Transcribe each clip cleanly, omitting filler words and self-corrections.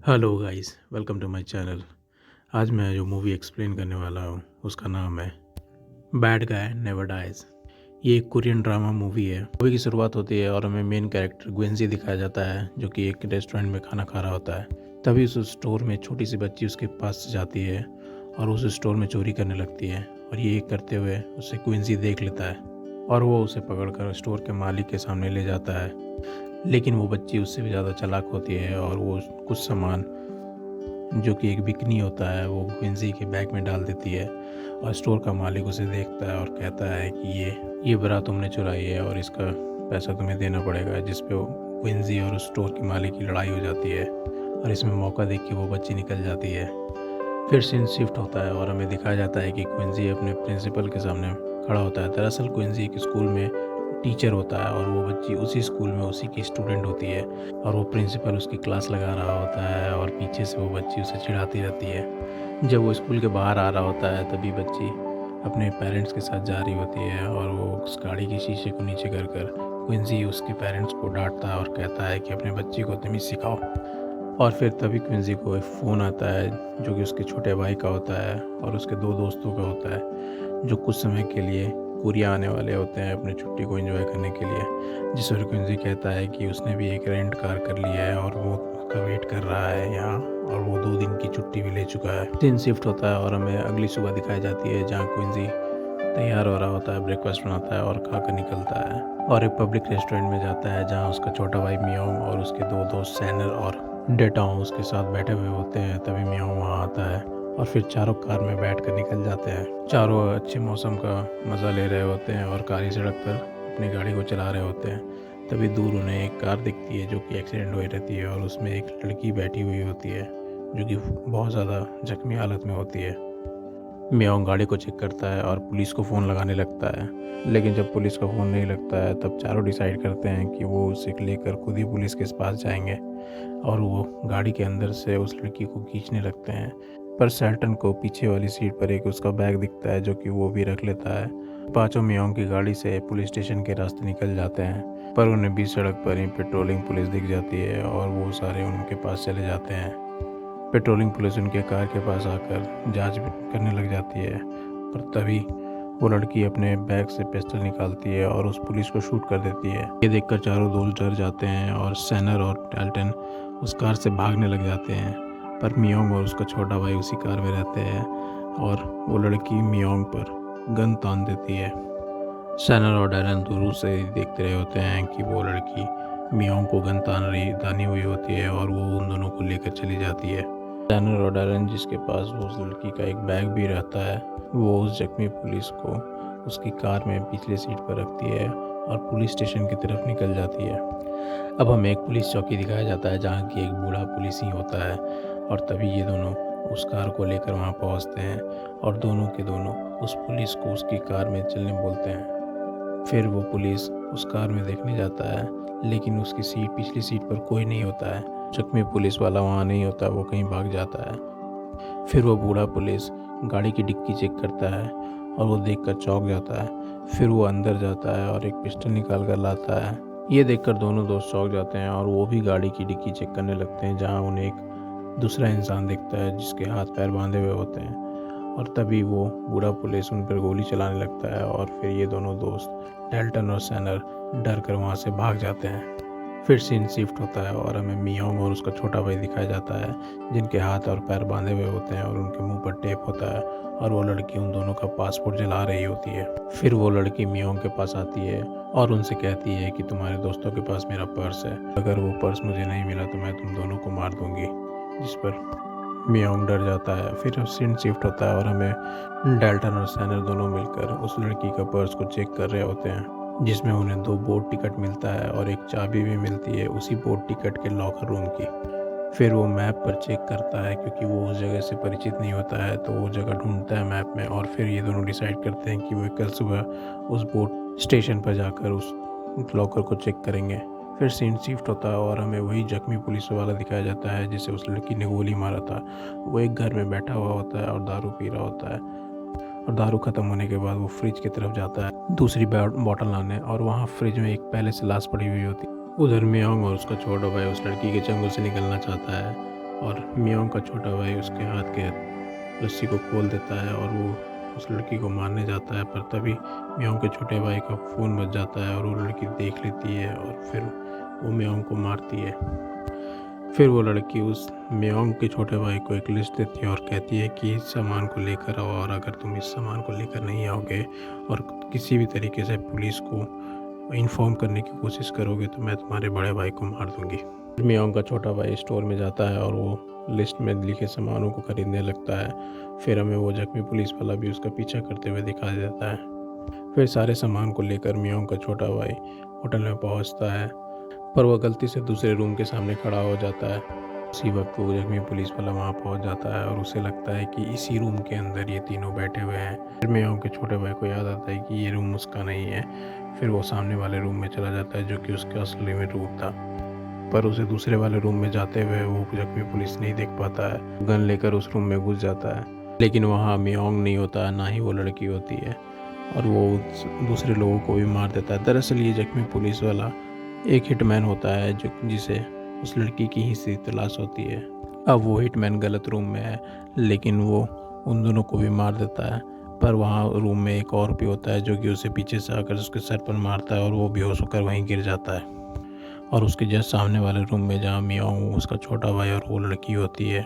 Hello guys, welcome to my channel. आज मैं जो मूवी एक्सप्लेन करने वाला हूँ उसका नाम है बैड गाय नेवर डाइज। ये एक कोरियन ड्रामा मूवी है। मूवी की शुरुआत होती है और हमें मेन कैरेक्टर ग्वेंजी दिखाया जाता है जो कि एक रेस्टोरेंट में खाना खा रहा होता है। तभी उस स्टोर में छोटी सी बच्ची उसके पास जाती है और उस स्टोर में चोरी करने लगती है और ये करते हुए उसे ग्वेंजी देख लेता है और वो उसे पकड़कर स्टोर के मालिक के सामने ले जाता है। लेकिन वो बच्ची उससे भी ज़्यादा चालाक होती है और वो कुछ सामान जो कि एक बिकनी होता है वो क्विंसी के बैग में डाल देती है और स्टोर का मालिक उसे देखता है और कहता है कि ये बरा तुमने चुराई है और इसका पैसा तुम्हें देना पड़ेगा, जिस पे वो क्विंसी और उस स्टोर के मालिक की लड़ाई हो जाती है और इसमें मौका देख के वो बच्ची निकल जाती है। फिर सीन शिफ्ट होता है और हमें दिखाया जाता है कि क्विंसी अपने प्रिंसिपल के सामने खड़ा होता है। दरअसल क्विंसी एक स्कूल में टीचर होता है और वो बच्ची उसी स्कूल में उसी की स्टूडेंट होती है और वो प्रिंसिपल उसकी क्लास लगा रहा होता है और पीछे से वो बच्ची उसे चिढ़ाती रहती है। जब वो स्कूल के बाहर आ रहा होता है तभी बच्ची अपने पेरेंट्स के साथ जा रही होती है और वो उस गाड़ी के शीशे को नीचे कर कर क्विंसी उसके पेरेंट्स को डांटता है और कहता है कि अपने बच्ची को तुम ही सिखाओ। और फिर तभी क्विंसी को एक फ़ोन आता है जो कि उसके छोटे भाई का होता है और उसके दो दोस्तों का होता है जो कुछ समय के लिए कोरिया आने वाले होते हैं अपनी छुट्टी को एंजॉय करने के लिए। जिस पर क्विंसी कहता है कि उसने भी एक रेंट कार कर लिया है और वो उसका वेट कर रहा है यहाँ और वो 2 दिन की छुट्टी भी ले चुका है। सीन शिफ्ट होता है और हमें अगली सुबह दिखाई जाती है जहाँ क्विंसी तैयार हो रहा होता है, ब्रेकफास्ट बनाता है और खाकर निकलता है और एक पब्लिक रेस्टोरेंट में जाता है जहाँ उसका छोटा भाई मियोंग और उसके दो दोस्त सैनर और डेटाओं उसके साथ बैठे हुए होते हैं। तभी मियोंग वहाँ आता है और फिर चारों कार में बैठकर निकल जाते हैं। चारों अच्छे मौसम का मज़ा ले रहे होते हैं और काली सड़क पर अपनी गाड़ी को चला रहे होते हैं। तभी दूर उन्हें एक कार दिखती है जो कि एक्सीडेंट हुई रहती है और उसमें एक लड़की बैठी हुई होती है जो कि बहुत ज़्यादा जख्मी हालत में होती है। मियाओ गाड़ी को चेक करता है और पुलिस को फ़ोन लगाने लगता है, लेकिन जब पुलिस का फ़ोन नहीं लगता है तब चारों डिसाइड करते हैं कि वो उसे लेकर खुद ही पुलिस के पास जाएंगे और वो गाड़ी के अंदर से उस लड़की को खींचने लगते हैं। पर सैल्टन को पीछे वाली सीट पर एक उसका बैग दिखता है जो कि वो भी रख लेता है। पांचों मियाओ की गाड़ी से पुलिस स्टेशन के रास्ते निकल जाते हैं पर उन्हें बीच सड़क पर ही पेट्रोलिंग पुलिस दिख जाती है और वो सारे उनके पास चले जाते हैं। पेट्रोलिंग पुलिस उनके कार के पास आकर जांच करने लग जाती है पर तभी वो लड़की अपने बैग से पिस्टल निकालती है और उस पुलिस को शूट कर देती है। ये देखकर चारों दोस्त डर जाते हैं और सैनर और टैल्टन उस कार से भागने लग जाते हैं पर मियोंग और उसका छोटा भाई उसी कार में रहते हैं और वो लड़की मियोंग पर गन तान देती है। सैनर और डैरन दूर से देखते रहे होते हैं कि वो लड़की मियोंग को गन तानी हुई होती है और वो उन दोनों को लेकर चली जाती है। सैनर और डैरन जिसके पास उस लड़की का एक बैग भी रहता है वो उस जख्मी पुलिस को उसकी कार में पिछले सीट पर रखती है और पुलिस स्टेशन की तरफ निकल जाती है। अब हमें एक पुलिस चौकी दिखाया जाता है जहाँ की एक बूढ़ा पुलिस ही होता है और तभी ये दोनों उस कार को लेकर वहाँ पहुँचते हैं और दोनों के दोनों उस पुलिस को उसकी कार में चलने बोलते हैं। फिर वो पुलिस उस कार में देखने जाता है लेकिन उसकी पिछली सीट पर कोई नहीं होता है। जख्मी पुलिस वाला वहाँ नहीं होता, वो कहीं भाग जाता है। फिर वो बूढ़ा पुलिस गाड़ी की डिक्की चेक करता है और वो देखकर चौंक जाता है। फिर वो अंदर जाता है और एक पिस्टल निकाल कर लाता है। ये देखकर दोनों दोस्त चौंक जाते हैं और वो भी गाड़ी की डिक्की चेक करने लगते हैं जहाँ उन्हें एक दूसरा इंसान दिखता है जिसके हाथ पैर बांधे हुए होते हैं और तभी वो बूढ़ा पुलिस उन पर गोली चलाने लगता है और फिर ये दोनों दोस्त डेल्टन और सैनर डर कर वहाँ से भाग जाते हैं। फिर सीन शिफ्ट होता है और हमें मियोंग और उसका छोटा भाई दिखाया जाता है जिनके हाथ और पैर बांधे हुए होते हैं और उनके मुंह पर टेप होता है और वो लड़की उन दोनों का पासपोर्ट जला रही होती है। फिर वो लड़की मियोंग के पास आती है और उनसे कहती है कि तुम्हारे दोस्तों के पास मेरा पर्स है, अगर वो पर्स मुझे नहीं मिला तो मैं तुम दोनों को मार दूंगी। जिस पर मियोंग डर जाता है। फिर सीन शिफ्ट होता है और हमें डेल्टन और सैनर दोनों मिलकर उस लड़की का पर्स को चेक कर रहे होते हैं जिसमें उन्हें 2 बोर्ड टिकट मिलता है और एक चाबी भी मिलती है उसी बोर्ड टिकट के लॉकर रूम की। फिर वो मैप पर चेक करता है क्योंकि वो उस जगह से परिचित नहीं होता है तो वो जगह ढूंढता है मैप में और फिर ये दोनों डिसाइड करते हैं कि वो कल सुबह उस बोट स्टेशन पर जाकर उस लॉकर को चेक करेंगे। फिर सीन शिफ्ट होता है और हमें वही जख्मी पुलिस वाला दिखाया जाता है जिसे उस लड़की ने गोली मारा था। वो एक घर में बैठा हुआ होता है और दारू पी रहा होता है और दारू ख़त्म होने के बाद वो फ्रिज की तरफ जाता है दूसरी बॉटल लाने और वहाँ फ्रिज में एक पहले से लाश पड़ी हुई होती है। उधर मियोंग और उसका छोटा भाई उस लड़की के चंगुल से निकलना चाहता है और मियोंग का छोटा भाई उसके हाथ के रस्सी को खोल देता है और वो उस लड़की को मारने जाता है, पर तभी मियोंग के छोटे भाई का फ़ोन बज जाता है और वो लड़की देख लेती है और फिर वो मियोंग को मारती है। फिर वो लड़की उस मियोंग के छोटे भाई को एक लिस्ट देती है और कहती है कि इस सामान को लेकर आओ, और अगर तुम इस सामान को लेकर नहीं आओगे और किसी भी तरीके से पुलिस को इन्फॉर्म करने की कोशिश करोगे तो मैं तुम्हारे बड़े भाई को मार दूंगी। मियोंग का छोटा भाई स्टोर में जाता है और वो लिस्ट में लिखे सामानों को खरीदने लगता है। फिर हमें वो जख्मी पुलिस वाला भी उसका पीछा करते हुए दिखाई देता है। फिर सारे सामान को लेकर मियोंग का छोटा भाई होटल में पहुंचता है, पर वह गलती से दूसरे रूम के सामने खड़ा हो जाता है। उसी वक्त वो जख्मी पुलिस वाला वहाँ पहुँच जाता है और उसे लगता है कि इसी रूम के अंदर ये तीनों बैठे हुए हैं। फिर मियोंग के छोटे भाई को याद आता है कि ये रूम उसका नहीं है। फिर वो सामने वाले रूम में चला जाता है जो कि उसका असली में रूम था, पर उसे दूसरे वाले रूम में जाते हुए वो जख्मी पुलिस नहीं देख पाता है। गन लेकर उस रूम में घुस जाता है, लेकिन वहाँ मियोंग नहीं होता है, ना ही वो लड़की होती है, और वो दूसरे लोगों को भी मार देता है। दरअसल ये जख्मी पुलिस वाला एक हिटमैन होता है जो जिसे उस लड़की की ही सी तलाश होती है। अब वो हिटमैन गलत रूम में है, लेकिन वो उन दोनों को भी मार देता है, पर वहाँ रूम में एक और भी होता है जो कि उसे पीछे से आकर उसके सर पर मारता है और वो बेहोश होकर वहीं गिर जाता है। और उसके जस्ट सामने वाले रूम में जहाँ मियाओ, उसका छोटा भाई और वो लड़की होती है,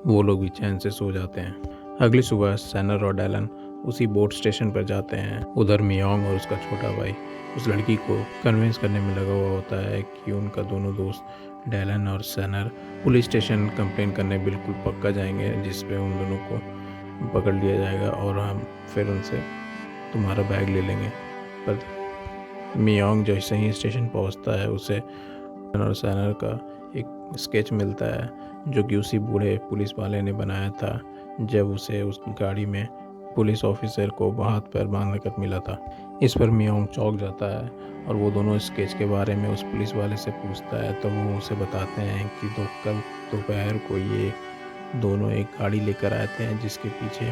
वो लोग भी चैन से सो जाते हैं। अगली सुबह सैनर और डैलन उसी बोट स्टेशन पर जाते हैं। उधर मियोंग और उसका छोटा भाई उस लड़की को कन्विंस करने में लगा हुआ होता है कि उनका दोनों दोस्त डैलन और सैनर पुलिस स्टेशन कंप्लेन करने बिल्कुल पक्का जाएंगे, जिस पे उन दोनों को पकड़ लिया जाएगा और हम फिर उनसे तुम्हारा बैग ले लेंगे। पर मियोंग जैसे ही स्टेशन पहुंचता है उसे और सैनर का एक स्केच मिलता है जो कि उसी बूढ़े पुलिस वाले ने बनाया था जब उसे उस गाड़ी में पुलिस ऑफिसर को हाथ पैर बांध कर मिला था। इस पर मियोंग चौंक जाता है और वो दोनों स्केच के बारे में उस पुलिस वाले से पूछता है, तो वो उसे बताते हैं कि कल दोपहर को ये दोनों एक गाड़ी लेकर आए थे जिसके पीछे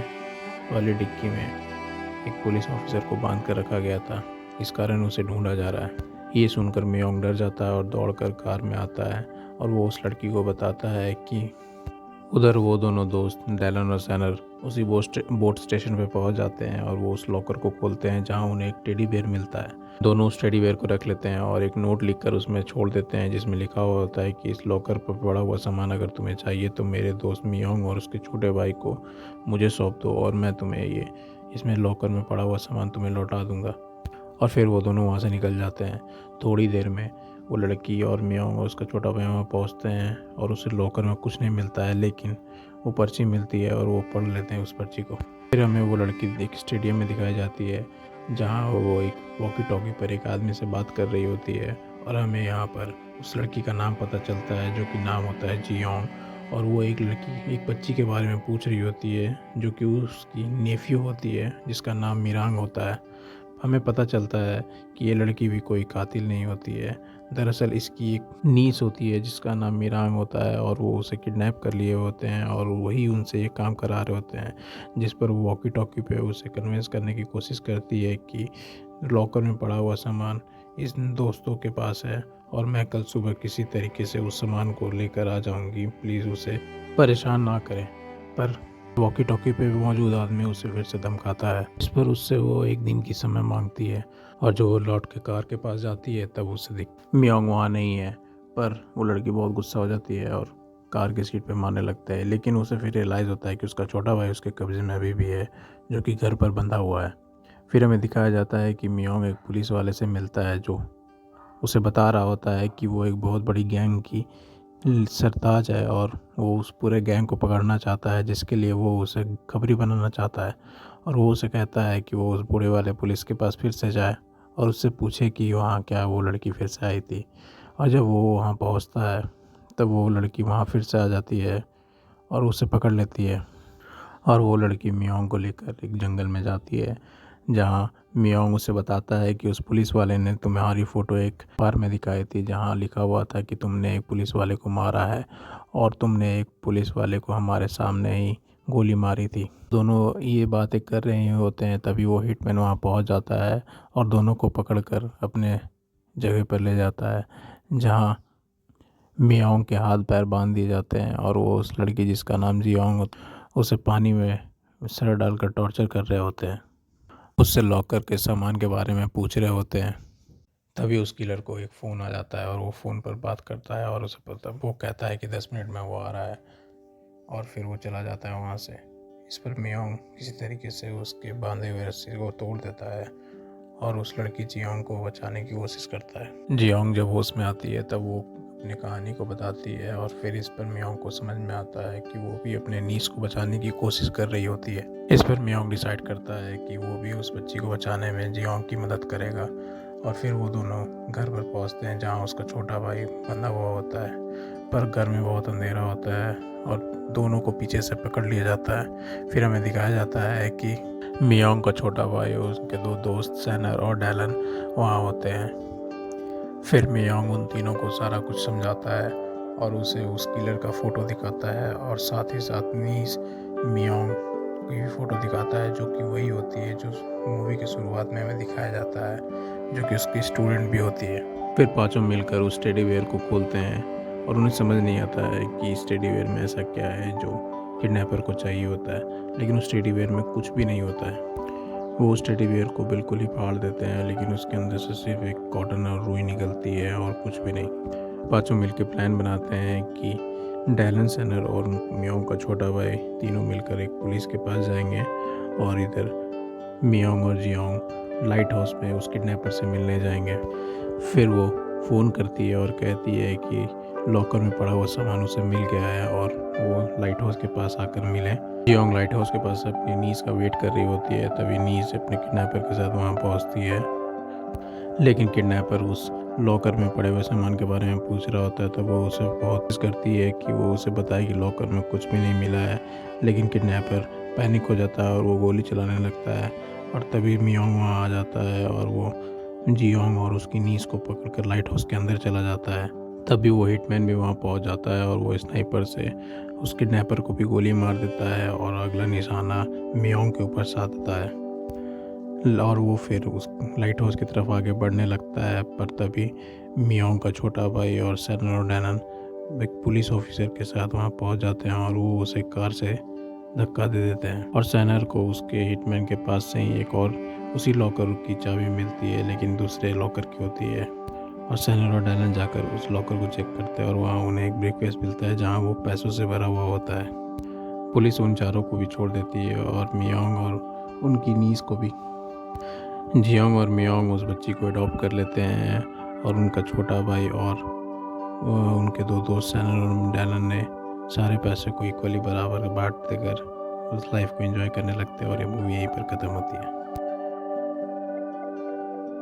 वाली डिक्की में एक पुलिस ऑफिसर को बांध कर रखा गया था, इस कारण उसे ढूंढा जा रहा है। ये सुनकर मियोंग डर जाता है और दौड़कर कार में आता है और वो उस लड़की को बताता है कि उधर वो दोनों दोस्त डैलन और सैनर उसी बोट स्टेशन पे पहुंच जाते हैं और वो उस लॉकर को खोलते हैं जहां उन्हें एक टेडी बेयर मिलता है। दोनों उस टेडी बेयर को रख लेते हैं और एक नोट लिखकर उसमें छोड़ देते हैं जिसमें लिखा हुआ होता है कि इस लॉकर पर पड़ा हुआ सामान अगर तुम्हें चाहिए तो मेरे दोस्त मियोंग और उसके छोटे भाई को मुझे सौंप दो और मैं तुम्हें ये इसमें लॉकर में पड़ा हुआ सामान तुम्हें लौटा दूंगा। और फिर वो दोनों वहाँ से निकल जाते हैं। थोड़ी देर में वो लड़की और मियोंग और उसका छोटा भाई वहाँ पहुँचते हैं और उसे लॉकर में कुछ नहीं मिलता है, लेकिन वो पर्ची मिलती है और वो पढ़ लेते हैं उस पर्ची को। फिर हमें वो लड़की एक स्टेडियम में दिखाई जाती है जहाँ वो एक वॉकी टॉकी पर एक आदमी से बात कर रही होती है और हमें यहाँ पर उस लड़की का नाम पता चलता है जो कि नाम होता है जियोंग, और वो एक बच्ची के बारे में पूछ रही होती है जो कि उसकी नेफ्यू होती है जिसका नाम मिरांग होता है। हमें पता चलता है कि ये लड़की भी कोई कातिल नहीं होती है, दरअसल इसकी एक नीस होती है जिसका नाम मिरांग होता है और वो उसे किडनैप कर लिए होते हैं और वही उनसे ये काम करा रहे होते हैं, जिस पर वो वॉकी टॉकी पे उसे कन्विंस करने की कोशिश करती है कि लॉकर में पड़ा हुआ सामान इस दोस्तों के पास है और मैं कल सुबह किसी तरीके से उस सामान को लेकर आ जाऊंगी, प्लीज़ उसे परेशान ना करें। पर वॉकी टॉकी पे मौजूद आदमी उसे फिर से धमकाता है, इस पर उससे वो एक दिन की समय मांगती है और जो वो लौट के कार के पास जाती है तब उसे दिख मियोंग वहाँ नहीं है। पर वो लड़की बहुत गुस्सा हो जाती है और कार की सीट पे मारने लगता है, लेकिन उसे फिर रियलाइज़ होता है कि उसका छोटा भाई उसके कब्जे में अभी भी है जो कि घर पर बंधा हुआ है। फिर हमें दिखाया जाता है कि मियोंग एक पुलिस वाले से मिलता है जो उसे बता रहा होता है कि वो एक बहुत बड़ी गैंग की सरताज है और वो उस पूरे गैंग को पकड़ना चाहता है, जिसके लिए वो उसे खबरी बनाना चाहता है। और वो उसे कहता है कि वो उस बूढ़े वाले पुलिस के पास फिर से जाए और उससे पूछे कि वहाँ क्या वो लड़की फिर से आई थी। और जब वो वहाँ पहुँचता है तब वो लड़की वहाँ फिर से आ जाती है और उसे पकड़ लेती है और वो लड़की मियोंग को लेकर एक जंगल में जाती है जहाँ मियोंग उसे बताता है कि उस पुलिस वाले ने तुम्हारी फ़ोटो एक बार में दिखाई थी जहाँ लिखा हुआ था कि तुमने एक पुलिस वाले को मारा है और तुमने एक पुलिस वाले को हमारे सामने ही गोली मारी थी। दोनों ये बातें कर रहे होते हैं तभी वो हिटमैन वहाँ पहुँच जाता है और दोनों को पकड़कर अपने जगह पर ले जाता है जहाँ मियाओंग के हाथ पैर बांध दिए जाते हैं और वो उस लड़की जिसका नाम जियोंग उसे पानी में सर डालकर टॉर्चर कर रहे होते हैं। उससे लॉकर के सामान के बारे में पूछ रहे होते हैं। तभी उस किलर को एक फ़ोन आ जाता है और वो फ़ोन पर बात करता है और उसे पता वो कहता है कि 10 मिनट में वो आ रहा है और फिर वो चला जाता है वहाँ से। इस पर मियोंग किसी तरीके से उसके बांधे हुए रस्सी को तोड़ देता है और उस लड़की जियोंग को बचाने की कोशिश करता है। जियोंग जब होश में आती है तब वो अपनी कहानी को बताती है और फिर इस पर मियोंग को समझ में आता है कि वो भी अपने नीस को बचाने की कोशिश कर रही होती है। इस पर मियोंग डिसाइड करता है कि वो भी उस बच्ची को बचाने में जियोंग की मदद करेगा और फिर वो दोनों घर पर पहुंचते हैं जहां उसका छोटा भाई बंधा हुआ होता है। पर घर में बहुत अंधेरा होता है और दोनों को पीछे से पकड़ लिया जाता है। फिर हमें दिखाया जाता है कि मियोंग का छोटा भाई और उसके दो दोस्त सैनर और डैलन वहाँ होते हैं। फिर मियोंग उन तीनों को सारा कुछ समझाता है और उसे उस किलर का फ़ोटो दिखाता है और साथ ही साथ नीस मियोंग की भी फ़ोटो दिखाता है जो कि वही होती है जो मूवी की शुरुआत में हमें दिखाया जाता है, जो कि उसकी स्टूडेंट भी होती है। फिर पांचों मिलकर उस टेडी बेयर को खोलते हैं और उन्हें समझ नहीं आता है कि इस टेडी बेयर में ऐसा क्या है जो किडनैपर को चाहिए होता है, लेकिन उस टेडी बेयर में कुछ भी नहीं होता है। वो उस टेडी बेयर को बिल्कुल ही फाड़ देते हैं, लेकिन उसके अंदर से सिर्फ एक कॉटन और रुई निकलती है और कुछ भी नहीं। पांचों मिलकर प्लान बनाते हैं कि डैलन सैनर और मियोंग का छोटा भाई तीनों मिलकर एक पुलिस के पास जाएंगे और इधर मियोंग और जियोंग लाइट हाउस में उस किडनैपर से मिलने जाएंगे। फिर वो फ़ोन करती है और कहती है कि लॉकर में पड़ा हुआ सामान उसे मिल गया है और वो लाइट हाउस के पास आकर मिले। जियोंग लाइट हाउस के पास अपनी नीस का वेट कर रही होती है, तभी नीस अपने किडनैपर के साथ वहाँ पहुँचती है, लेकिन किडनैपर उस लॉकर में पड़े हुए सामान के बारे में पूछ रहा होता है। तो वो उसे बहुत कोशिश करती है कि वो उसे बताए कि लॉकर में कुछ भी नहीं मिला है, लेकिन किडनैपर पैनिक हो जाता है और वो गोली चलाने लगता है और तभी मियोंग वहाँ आ जाता है और वो जियोंग और उसकी नीस को पकड़कर लाइट हाउस के अंदर चला जाता है। तभी वो हिटमैन भी वहाँ पहुँच जाता है और वो स्नाइपर से उस किडनैपर को भी गोली मार देता है और अगला निशाना मियोंग के ऊपर साध देता है और वो फिर उस लाइट हाउस की तरफ आगे बढ़ने लगता है। पर तभी मियोंग का छोटा भाई और सैनर और डैनन एक पुलिस ऑफिसर के साथ वहाँ पहुँच जाते हैं और वो उसे कार से धक्का दे देते हैं और सैनर को उसके हिटमैन के पास से ही एक और उसी लॉकर की चाबी मिलती है, लेकिन दूसरे लॉकर की होती है। और सैनर और डैनन जाकर उस लॉकर को चेक करते हैं और वहाँ उन्हें एक ब्रीफकेस मिलता है जहाँ वो पैसों से भरा हुआ होता है। पुलिस उन चारों को भी छोड़ देती है और मियोंग और उनकी नीस को भी। जियोंग और मियोंग उस बच्ची को अडॉप्ट कर लेते हैं और उनका छोटा भाई और उनके दो दोस्त सैनर और डैलन ने सारे पैसे को इक्वली बराबर बांट देकर उस लाइफ को एंजॉय करने लगते हैं और ये मूवी यहीं पर ख़त्म होती है।